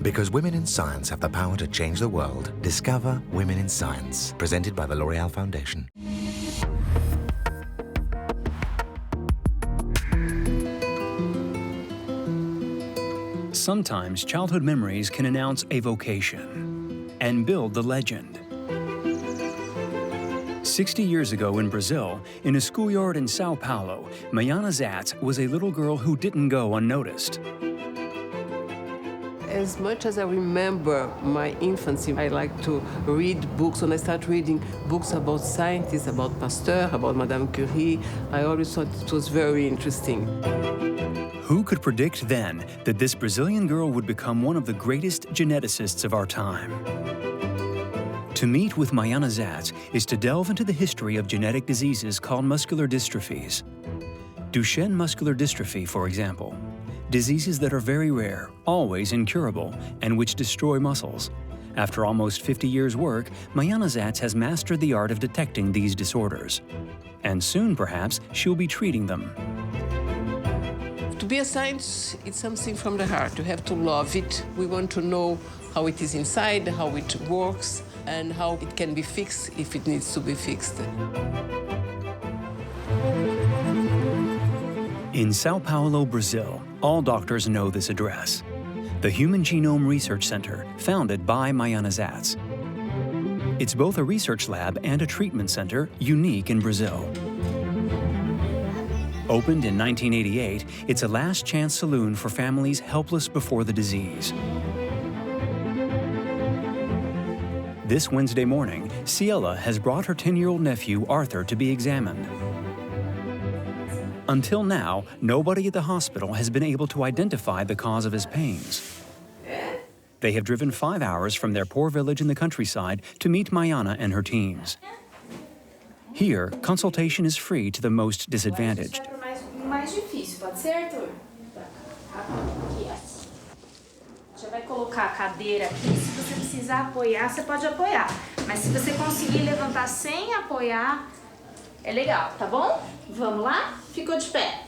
Because women in science have the power to change the world, discover Women in Science, presented by the L'Oreal Foundation. Sometimes childhood memories can announce a vocation and build the legend. 60 years ago in Brazil, in a schoolyard in Sao Paulo, Mayana Zatz was a little girl who didn't go unnoticed. As much as I remember my infancy, I like to read books. When I start reading books about scientists, about Pasteur, about Madame Curie, I always thought it was very interesting. Who could predict then that this Brazilian girl would become one of the greatest geneticists of our time? To meet with Mayana Zatz is to delve into the history of genetic diseases called muscular dystrophies. Duchenne muscular dystrophy, for example. Diseases that are very rare, always incurable, and which destroy muscles. After almost 50 years' work, Mayana Zatz has mastered the art of detecting these disorders. And soon, perhaps, she'll be treating them. To be a scientist, it's something from the heart. You have to love it. We want to know how it is inside, how it works, and how it can be fixed if it needs to be fixed. In Sao Paulo, Brazil, all doctors know this address. The Human Genome Research Center, founded by Mayana Zatz. It's both a research lab and a treatment center unique in Brazil. Opened in 1988, it's a last-chance saloon for families helpless before the disease. This Wednesday morning, Ciela has brought her 10-year-old nephew, Arthur, to be examined. Until now, nobody at the hospital has been able to identify the cause of his pains. They have driven 5 hours from their poor village in the countryside to meet Mayana and her teams. Here, consultation is free to the most disadvantaged. Mais difícil, pode ser, Arthur? Aqui, já vai colocar a cadeira aqui. Se você precisar apoiar, você pode apoiar. Mas se você conseguir levantar sem apoiar, é legal, tá bom? Vamos lá? Ficou de pé.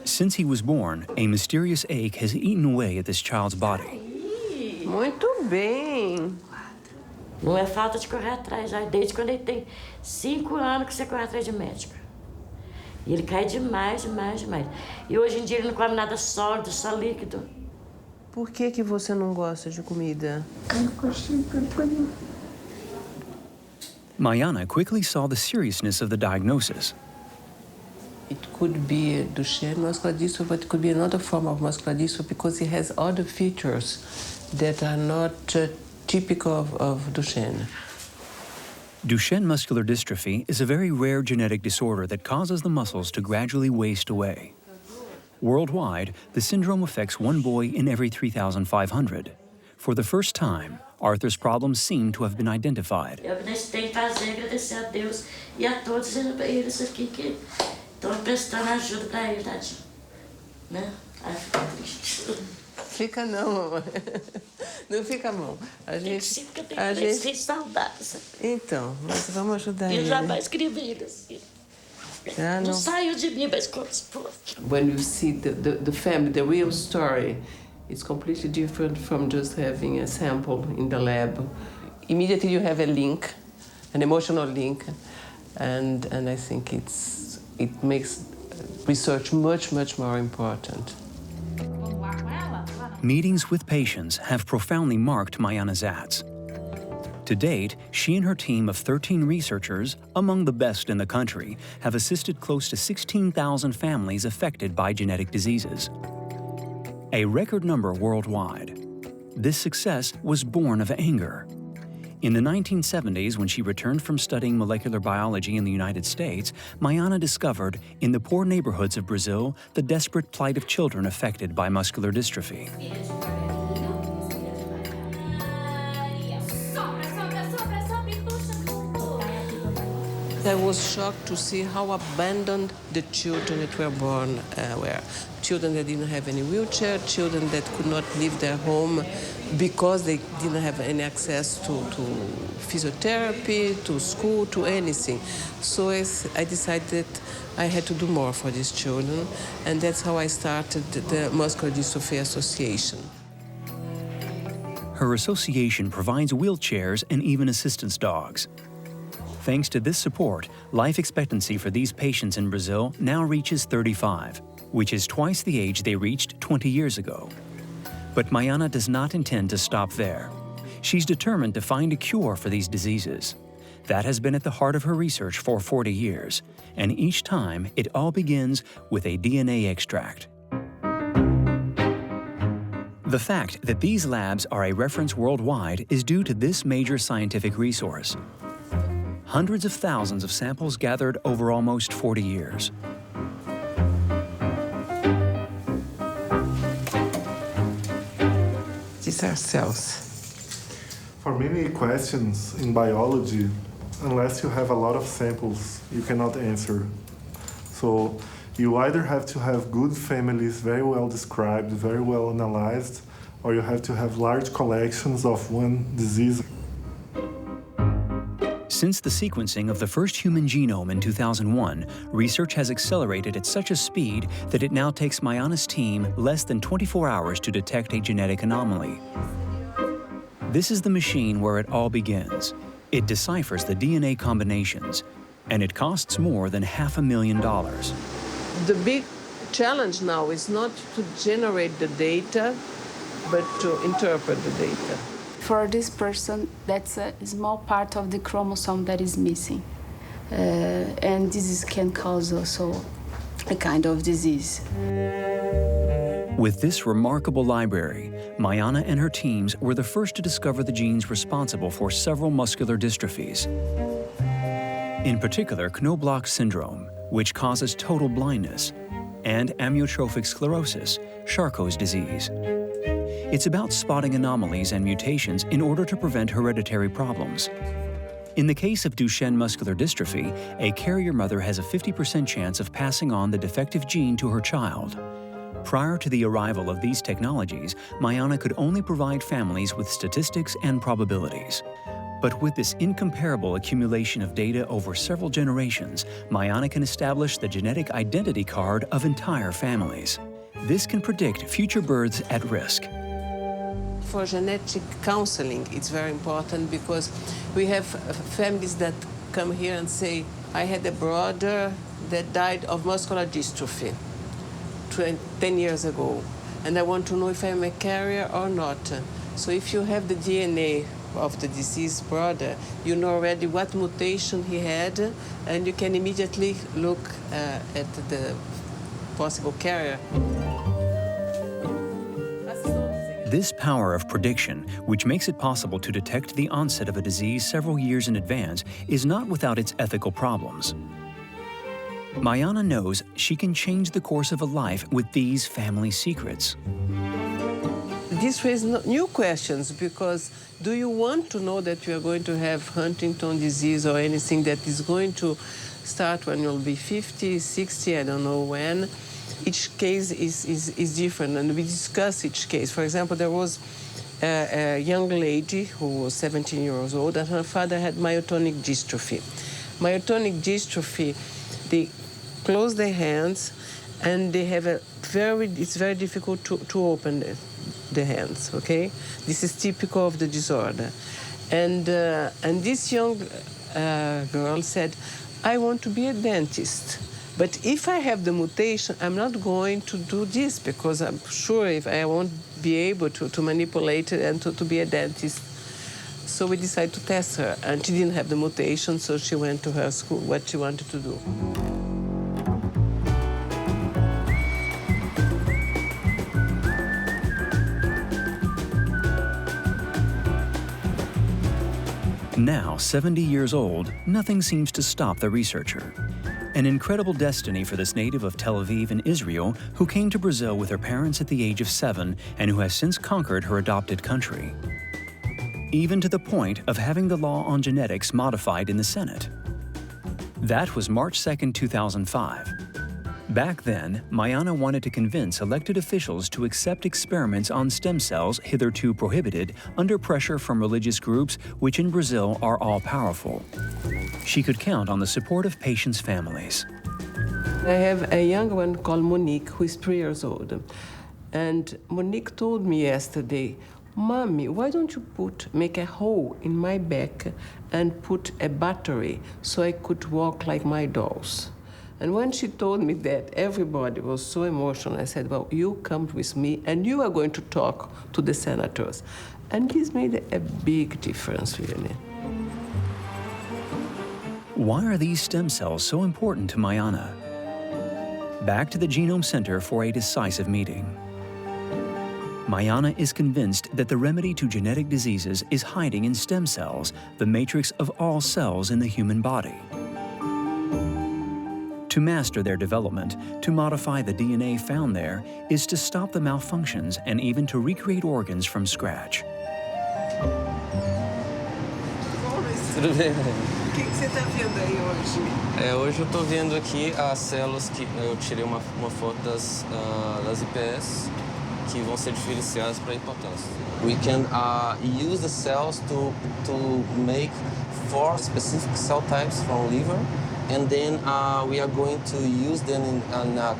Since he was born, a mysterious ache has eaten away at this child's body. Muito bem. Não é falta de correr atrás, já desde quando ele tem 5 anos que você corre atrás de médico. E ele cai demais, demais, demais. E hoje em dia ele não come nada sólido, só líquido. Por que você não gosta de comida? Mayana quickly saw the seriousness of the diagnosis. It could be Duchenne muscular dystrophy, but it could be another form of muscular dystrophy because it has other features that are not typical of Duchenne. Duchenne muscular dystrophy is a very rare genetic disorder that causes the muscles to gradually waste away. Worldwide, the syndrome affects one boy in every 3,500. For the first time, Arthur's problems seem to have been identified. Eu tenho que fazer, agradecer a Deus e a todos eles aqui que estão prestando ajuda para ele, tadinho. Né? Ai, fica triste. Fica não, mamãe. Não fica bom. A gente, a gente saudades. Então, mas vamos ajudar ele. Eu jamais queria ver ele assim. Não saiu de mim, mas como se fosse. When you see the family, the real story, it's completely different from just having a sample in the lab. Immediately you have a link, an emotional link, and I think it makes research much more important. Meetings with patients have profoundly marked Mayana Zatz. To date, she and her team of 13 researchers, among the best in the country, have assisted close to 16,000 families affected by genetic diseases. A record number worldwide. This success was born of anger. In the 1970s, when she returned from studying molecular biology in the United States, Mayana discovered, in the poor neighborhoods of Brazil, the desperate plight of children affected by muscular dystrophy. I was shocked to see how abandoned the children that were born were. Children that didn't have any wheelchair, children that could not leave their home because they didn't have any access to physiotherapy, to school, to anything. So I decided I had to do more for these children, and that's how I started the Muscular Dystrophy Association. Her association provides wheelchairs and even assistance dogs. Thanks to this support, life expectancy for these patients in Brazil now reaches 35, which is twice the age they reached 20 years ago. But Mayana does not intend to stop there. She's determined to find a cure for these diseases. That has been at the heart of her research for 40 years, and each time it all begins with a DNA extract. The fact that these labs are a reference worldwide is due to this major scientific resource. Hundreds of thousands of samples gathered over almost 40 years. These are cells. For many questions in biology, unless you have a lot of samples, you cannot answer. So you either have to have good families, very well described, very well analyzed, or you have to have large collections of one disease. Since the sequencing of the first human genome in 2001, research has accelerated at such a speed that it now takes Mayana's team less than 24 hours to detect a genetic anomaly. This is the machine where it all begins. It deciphers the DNA combinations, and it costs more than $500,000. The big challenge now is not to generate the data, but to interpret the data. For this person, that's a small part of the chromosome that is missing. And this can cause also a kind of disease. With this remarkable library, Mayana and her teams were the first to discover the genes responsible for several muscular dystrophies. In particular, Knoblauch syndrome, which causes total blindness, and amyotrophic sclerosis, Charcot's disease. It's about spotting anomalies and mutations in order to prevent hereditary problems. In the case of Duchenne muscular dystrophy, a carrier mother has a 50% chance of passing on the defective gene to her child. Prior to the arrival of these technologies, Mayana could only provide families with statistics and probabilities. But with this incomparable accumulation of data over several generations, Mayana can establish the genetic identity card of entire families. This can predict future births at risk. For genetic counseling, it's very important because we have families that come here and say, I had a brother that died of muscular dystrophy 10 years ago, and I want to know if I'm a carrier or not. So if you have the DNA of the deceased brother, you know already what mutation he had, and you can immediately look at the possible carrier. This power of prediction, which makes it possible to detect the onset of a disease several years in advance, is not without its ethical problems. Mayana knows she can change the course of a life with these family secrets. This raises new questions, because do you want to know that you are going to have Huntington disease or anything that is going to start when you'll be 50, 60, I don't know when? Each case is different, and we discuss each case. For example, there was a young lady who was 17 years old, and her father had myotonic dystrophy. Myotonic dystrophy, they close their hands, and they have it's very difficult to open the hands, okay? This is typical of the disorder. And this young girl said, I want to be a dentist. But if I have the mutation, I'm not going to do this, because I'm sure if I won't be able to manipulate it and to be a dentist. So we decided to test her, and she didn't have the mutation, so she went to her school, what she wanted to do. Now, 70 years old, nothing seems to stop the researcher. An incredible destiny for this native of Tel Aviv in Israel who came to Brazil with her parents at the age of 7 and who has since conquered her adopted country. Even to the point of having the law on genetics modified in the Senate. That was March 2, 2005. Back then, Mayana wanted to convince elected officials to accept experiments on stem cells hitherto prohibited under pressure from religious groups which in Brazil are all-powerful. She could count on the support of patients' families. I have a young one called Monique, who is 3 years old. And Monique told me yesterday, Mommy, why don't you make a hole in my back and put a battery so I could walk like my dolls? And when she told me that, everybody was so emotional. I said, well, you come with me and you are going to talk to the senators. And this made a big difference, really. Why are these stem cells so important to Mayana? Back to the Genome Center for a decisive meeting. Mayana is convinced that the remedy to genetic diseases is hiding in stem cells, the matrix of all cells in the human body. To master their development, to modify the DNA found there, is to stop the malfunctions and even to recreate organs from scratch. Tudo bem, o que você está vendo aí hoje? Hoje eu estou vendo aqui as células que eu tirei uma foto das IPS que vão ser diferenciadas para a hipotensão. We can use the cells to make 4 specific cell types from liver, and then we are going to use them in a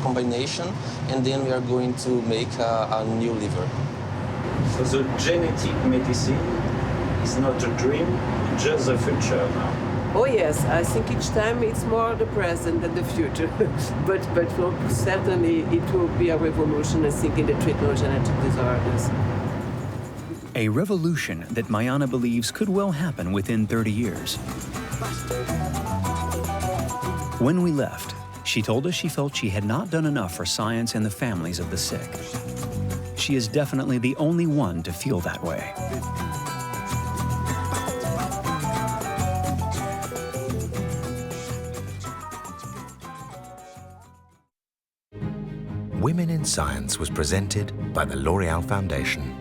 combination, and then we are going to make a new liver. So the genetic medicine is not a dream, just the future now. Oh yes, I think each time it's more the present than the future. but certainly it will be a revolution, I think, in the treatment of genetic disorders. A revolution that Mayana believes could well happen within 30 years. When we left, she told us she felt she had not done enough for science and the families of the sick. She is definitely the only one to feel that way. Women in Science was presented by the L'Oreal Foundation.